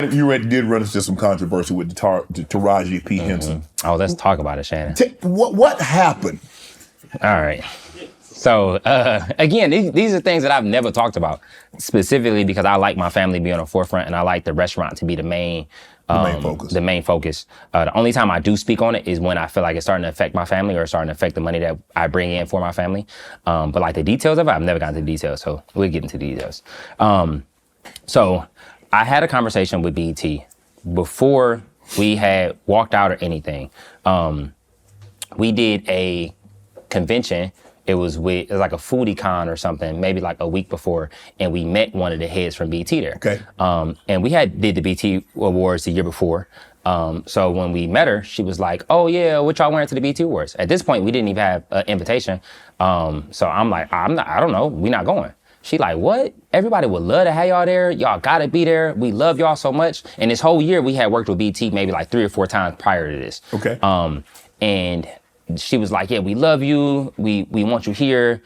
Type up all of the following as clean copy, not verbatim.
You did run into some controversy with the Taraji P. Henson. Oh, let's talk about it, Shannon. What happened? All right. So, again, these are things that I've never talked about, specifically because I like my family being on the forefront and I like the restaurant to be the main focus. The only time I do speak on it is when I feel like it's starting to affect my family or starting to affect the money that I bring in for my family. But like the details of it, I've never gotten to the details. So we'll get into the details. So I had a conversation with BET before we had walked out or anything. We did a convention. It was like a foodie con or something, maybe like a week before, and we met one of the heads from BET there. Okay. And we did the BET Awards the year before. So when we met her, she was like, "Oh yeah, what y'all wearing to the BET Awards?" At this point, we didn't even have an invitation. So I'm like, I don't know, we not going. She like, "What? Everybody would love to have y'all there. Y'all gotta be there. We love y'all so much." And this whole year, we had worked with BET maybe like 3 or 4 times prior to this. Okay. And she was like, "Yeah, we love you. We want you here."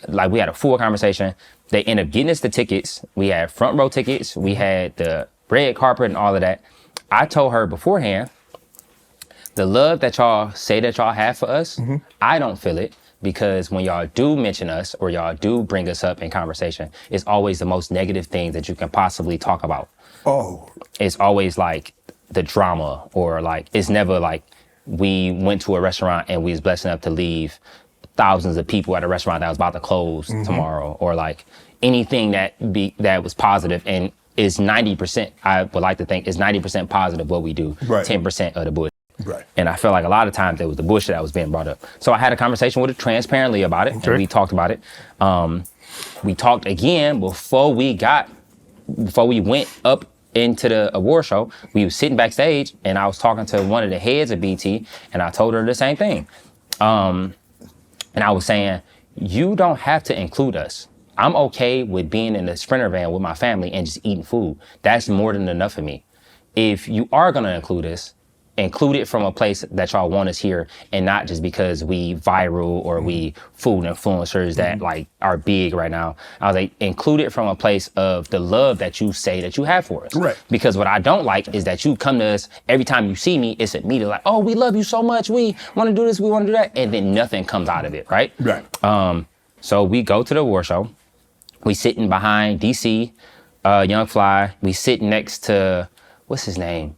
Like we had a full conversation. They ended up getting us the tickets. We had front row tickets. We had the red carpet and all of that. I told her beforehand, the love that y'all say that y'all have for us, I don't feel it. Because when y'all do mention us or y'all do bring us up in conversation, it's always the most negative thing that you can possibly talk about. Oh. It's always like the drama, or like, it's never like we went to a restaurant and we was blessed enough to leave thousands of people at a restaurant that was about to close tomorrow, or like anything that was positive and is 90%, I would like to think is 90% positive what we do, right. 10% of the bullshit. Right. And I feel like a lot of times it was the bullshit that was being brought up. So I had a conversation with her transparently about it, and we talked about it. We talked again before we went up into the award show. We were sitting backstage, and I was talking to one of the heads of BT, and I told her the same thing. And I was saying, you don't have to include us. I'm okay with being in the Sprinter van with my family and just eating food. That's more than enough for me. If you are gonna include us, include it from a place that y'all want us here, and not just because we viral or we food influencers that like are big right now. I was like, include it from a place of the love that you say that you have for us. Right. Because what I don't like is that you come to us every time you see me, it's immediately like, "Oh, we love you so much. We want to do this. We want to do that." And then nothing comes out of it. Right. Right. So we go to the award show. We sitting behind DC, Young Fly. We sit next to, what's his name?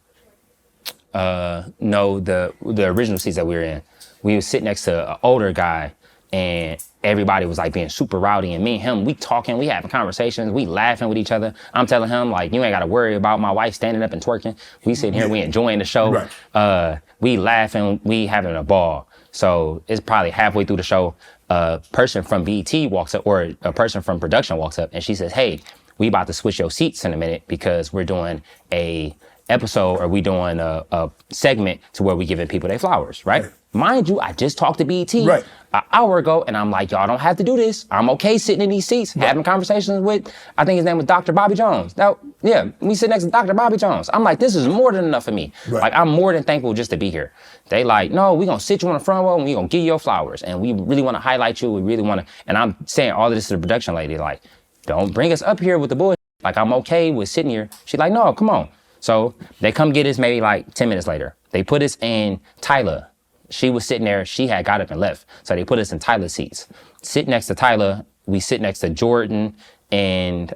No, the original seats that we were in. We would sit next to an older guy, and everybody was like being super rowdy, and me and him, we talking, we having conversations, we laughing with each other. I'm telling him like, you ain't gotta worry about my wife standing up and twerking. We sitting here, we enjoying the show. Right. We laughing, we having a ball. So it's probably halfway through the show, a person from BET walks up, or a person from production walks up, and she says, "Hey, we about to switch your seats in a minute because we're doing a episode, or we doing a segment to where we giving people their flowers," right? Mind you, I just talked to BET an hour ago, and I'm like, y'all don't have to do this. I'm okay sitting in these seats, having conversations with, I think his name was Dr. Bobby Jones. Now, yeah, we sit next to Dr. Bobby Jones. I'm like, this is more than enough for me. Like, I'm more than thankful just to be here. They like, "No, we gonna sit you on the front row and we gonna give you your flowers. And we really wanna highlight you. We really wanna," and I'm saying all of this to the production lady, like, don't bring us up here with the bullshit. Like, I'm okay with sitting here. She's like, "No, come on." So they come get us maybe like 10 minutes later. They put us in Tyler. She was sitting there. She had got up and left. So they put us in Tyler's seats. Sit next to Tyler. We sit next to Jordan and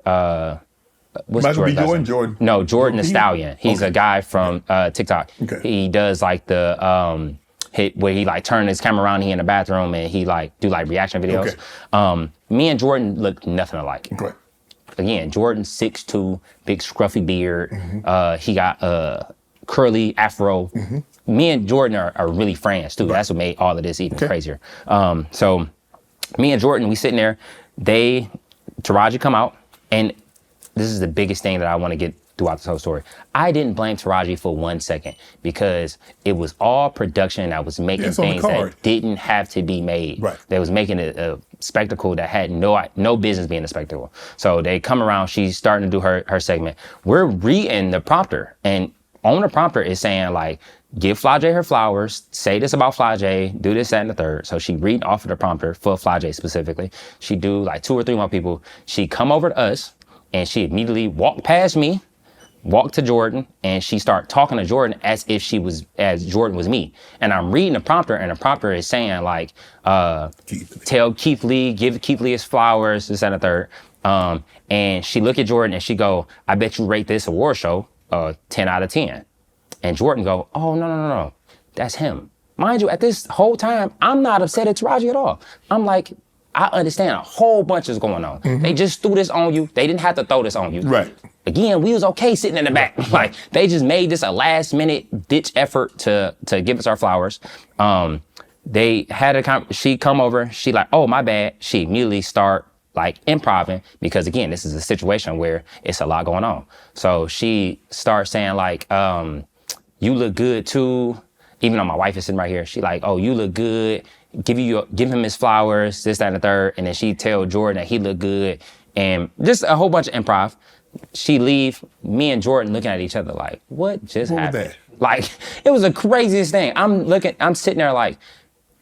what's Jordan? No, Jordan the Stallion. He's a guy from TikTok. Okay. He does like the where he like turn his camera around, he in the bathroom, and he like do like reaction videos. Okay. Me and Jordan look nothing alike. Okay. Again, Jordan 6'2", big scruffy beard. He got a curly afro. Me and Jordan are really friends too. That's what made all of this even crazier. So me and Jordan, we sitting there. Taraji come out, and this is the biggest thing that I want to get throughout this whole story. I didn't blame Taraji for 1 second, because it was all production that was making things that didn't have to be made. Right. They was making a spectacle that had no business being a spectacle. So they come around, she's starting to do her segment. We're reading the prompter, and on the prompter is saying like, "Give Flajay her flowers, say this about Flajay, do this, that, and the third." So she read off of the prompter for Flajay specifically. She do like 2 or 3 more people. She come over to us, and she immediately walked past me, walked to Jordan and she started talking to Jordan as if as Jordan was me. And I'm reading the prompter and the prompter is saying like, tell Keith Lee, give Keith Lee his flowers, this and the third. And she look at Jordan and she go, I bet you rate this award show 10 out of 10. And Jordan go, oh, no, that's him. Mind you, at this whole time, I'm not upset at Taraji at all. I'm like, I understand a whole bunch is going on. They just threw this on you. They didn't have to throw this on you. Right. Again, we was okay sitting in the back. Like, they just made this a last minute ditch effort to give us our flowers. They had she come over, she like, oh, my bad. She immediately start like improving because again, this is a situation where it's a lot going on. So she starts saying like, you look good too. Even though my wife is sitting right here, she like, oh, you look good. Give him his flowers, this, that, and the third. And then she tell Jordan that he look good. And just a whole bunch of improv. She leave, me and Jordan looking at each other like, what just happened? Like, it was the craziest thing. I'm sitting there like,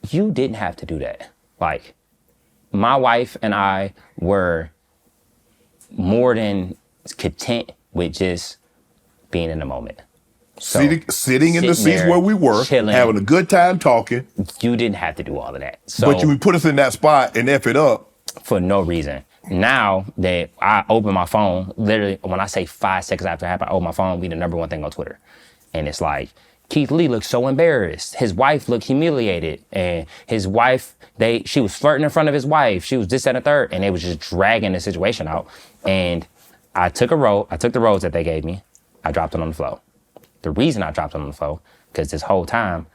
you didn't have to do that. Like, my wife and I were more than content with just being in the moment. So, sitting in the seats where we were, chilling, having a good time talking. You didn't have to do all of that. So, but you put us in that spot and F it up. For no reason. Now that I open my phone, literally when I say 5 seconds after it happened, I open my phone, be the number one thing on Twitter. And it's like, Keith Lee looked so embarrassed. His wife looked humiliated. And his wife, she was flirting in front of his wife. She was this, that, and the third. And they was just dragging the situation out. And I took the rose that they gave me. I dropped it on the floor. The reason I dropped it on the floor, because this whole time,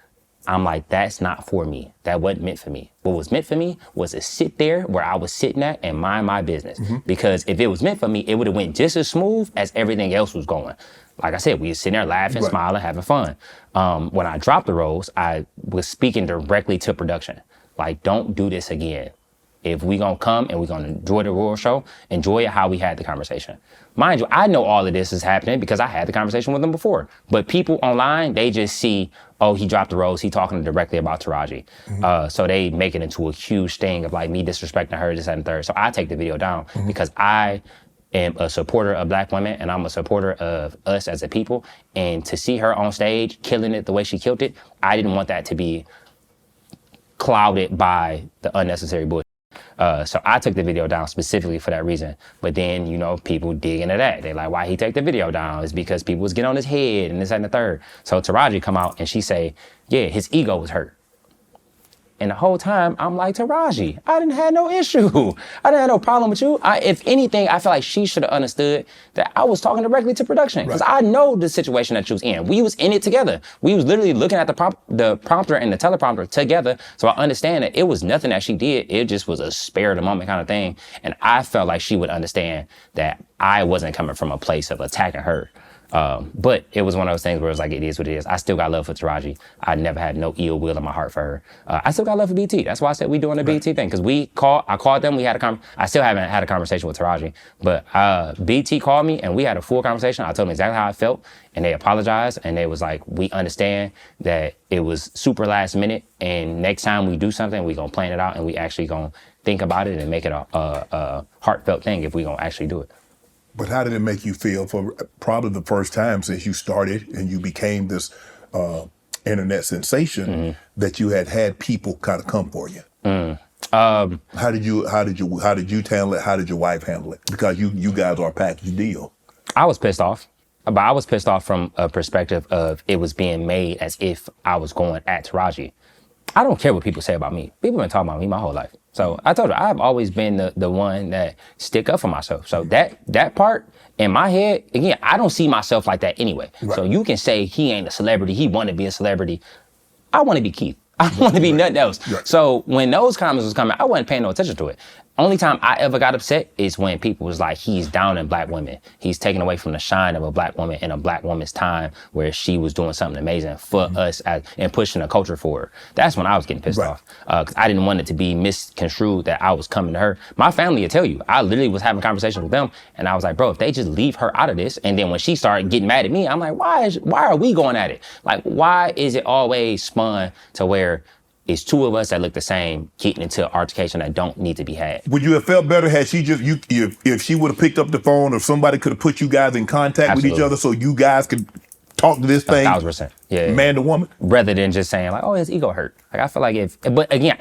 I'm like, that's not for me. That wasn't meant for me. What was meant for me was to sit there where I was sitting at and mind my business. Because if it was meant for me, it would have went just as smooth as everything else was going. Like I said, we were sitting there laughing, smiling, having fun. When I dropped the rose, I was speaking directly to production. Like, don't do this again. If we gonna come and we're gonna enjoy the royal show, enjoy it how we had the conversation. Mind you, I know all of this is happening because I had the conversation with them before. But people online, they just see, oh, he dropped the rose, he talking directly about Taraji. So they make it into a huge thing of like me disrespecting her, this, and the third. So I take the video down because I am a supporter of Black women and I'm a supporter of us as a people. And to see her on stage killing it the way she killed it, I didn't want that to be clouded by the unnecessary bullshit. So I took the video down specifically for that reason. But then, people dig into that. They like, why he take the video down? It's because people was getting on his head and this and the third. So Taraji come out and she say, yeah, his ego was hurt. And the whole time, I'm like, Taraji, I didn't have no issue. I didn't have no problem with you. If anything, I feel like she should have understood that I was talking directly to production. Because I know the situation that you was in. We was in it together. We was literally looking at the prompter and the teleprompter together. So I understand that it was nothing that she did. It just was a spare of the moment kind of thing. And I felt like she would understand that I wasn't coming from a place of attacking her. But it was one of those things where it was like, it is what it is. I still got love for Taraji. I never had no ill will in my heart for her. I still got love for BT. That's why I said we doing the BT thing. Because I called them, we had I still haven't had a conversation with Taraji, but BT called me and we had a full conversation. I told them exactly how I felt and they apologized and they was like, we understand that it was super last minute and next time we do something, we gonna plan it out and we actually gonna think about it and make it a heartfelt thing if we gonna actually do it. But how did it make you feel for probably the first time since you started and you became this internet sensation that you had people kind of come for you? How did you handle it? How did your wife handle it? Because you guys are a package deal. I was pissed off, but I was pissed off from a perspective of it was being made as if I was going at Taraji. I don't care what people say about me. People have been talking about me my whole life. So I told her, I've always been the one that stick up for myself. So that part in my head, again, I don't see myself like that anyway. Right. So you can say he ain't a celebrity, he want to be a celebrity. I want to be Keith. I want to be nothing else. Right. So when those comments was coming, I wasn't paying no attention to it. Only time I ever got upset is when people was like, he's down in Black women. He's taking away from the shine of a Black woman in a Black woman's time where she was doing something amazing for us and pushing the culture forward. That's when I was getting pissed off. Because I didn't want it to be misconstrued that I was coming to her. My family will tell you, I literally was having conversations with them and I was like, bro, if they just leave her out of this. And then when she started getting mad at me, I'm like, why are we going at it? Like, why is it always spun to where it's two of us that look the same getting into an altercation that don't need to be had. Would you have felt better had she just if she would have picked up the phone, or somebody could have put you guys in contact with each other so you guys could talk to this thing 1,000%. Yeah. man to woman? Rather than just saying like, oh, his ego hurt. Like I feel like but again,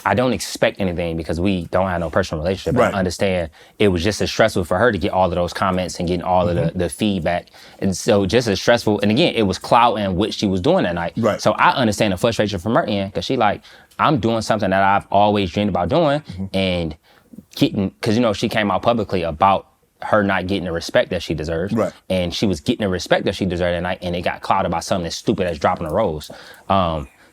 I don't expect anything because we don't have no personal relationship. Right. I understand it was just as stressful for her to get all of those comments and getting all of the feedback. And so just as stressful, and again, it was clouding what she was doing that night. Right. So I understand the frustration from her end because she like, I'm doing something that I've always dreamed about doing and getting, because she came out publicly about her not getting the respect that she deserves. Right. And she was getting the respect that she deserved that night, and it got clouded by something as stupid as dropping a rose.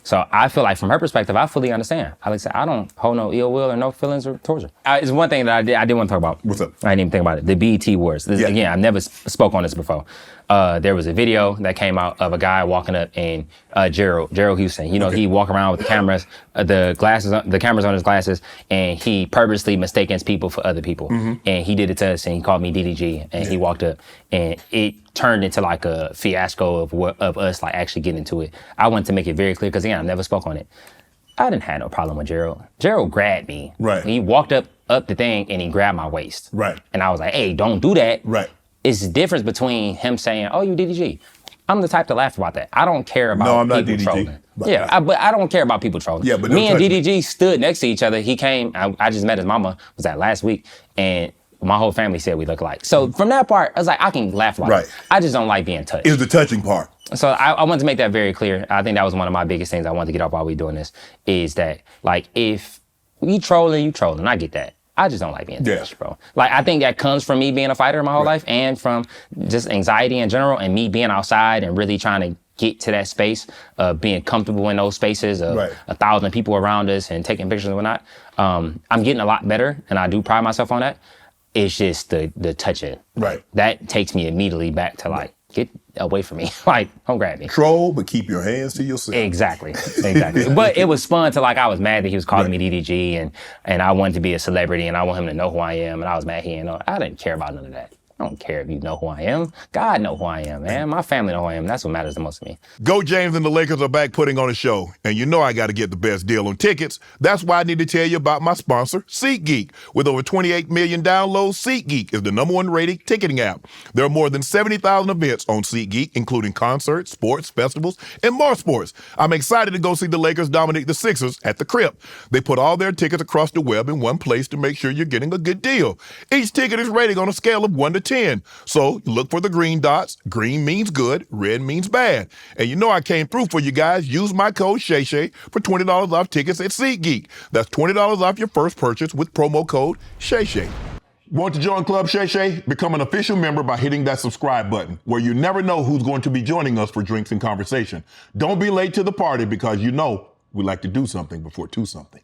So I feel like from her perspective, I fully understand. Like I said, I don't hold no ill will or no feelings towards her. It's one thing that I did want to talk about. What's up? I didn't even think about it. The BET Wars. Again, I've never spoke on this before. There was a video that came out of a guy walking up in Gerald Houston. He walk around with the cameras, the cameras on his glasses, and he purposely mistakes people for other people. And he did it to us, and he called me DDG, and he walked up, and it turned into like a fiasco of us like actually getting into it. I wanted to make it very clear because again, I never spoke on it. I didn't have no problem with Gerald. Gerald grabbed me. Right. He walked up the thing and he grabbed my waist. Right. And I was like, hey, don't do that. Right. It's the difference between him saying, oh, you DDG. I'm the type to laugh about that. I don't care about I'm not people DDG, trolling. but But I don't care about people trolling. Yeah, but me and don't touch me. DDG stood next to each other. He came, I just met his mama, was that last week, and my whole family said we look alike. So from that part, I was like, I can laugh about Right. it. I just don't like being touched. Is the touching part. So I wanted to make that very clear. I think that was one of my biggest things I wanted to get off while we doing this, is that like if you trolling, I get that. I just don't like being touched, bro. Like I think that comes from me being a fighter my whole life and from just anxiety in general and me being outside and really trying to get to that space of being comfortable in those spaces of 1,000 people around us and taking pictures and whatnot. I'm getting a lot better and I do pride myself on that. It's just the touching. Right. That takes me immediately back to like, get away from me. Like, don't grab me. Troll, but keep your hands to yourself. Exactly. But it was fun to like, I was mad that he was calling me DDG and I wanted to be a celebrity and I want him to know who I am. And I was mad he didn't know. I didn't care about none of that. I don't care if you know who I am. God know who I am, man. My family know who I am. That's what matters the most to me. Go James and the Lakers are back putting on a show. And you know I got to get the best deal on tickets. That's why I need to tell you about my sponsor, SeatGeek. With over 28 million downloads, SeatGeek is the #1 rated ticketing app. There are more than 70,000 events on SeatGeek, including concerts, sports, festivals, and more sports. I'm excited to go see the Lakers dominate the Sixers at the Crib. They put all their tickets across the web in one place to make sure you're getting a good deal. Each ticket is rated on a scale of 1 to 10. So you look for the green dots. Green means good, red means bad. And you know I came through for you guys. Use my code Shay Shay for $20 off tickets at SeatGeek. That's $20 off your first purchase with promo code Shay Shay. Want to join Club Shay Shay? Become an official member by hitting that subscribe button, where you never know who's going to be joining us for drinks and conversation. Don't be late to the party because you know we like to do something before two something.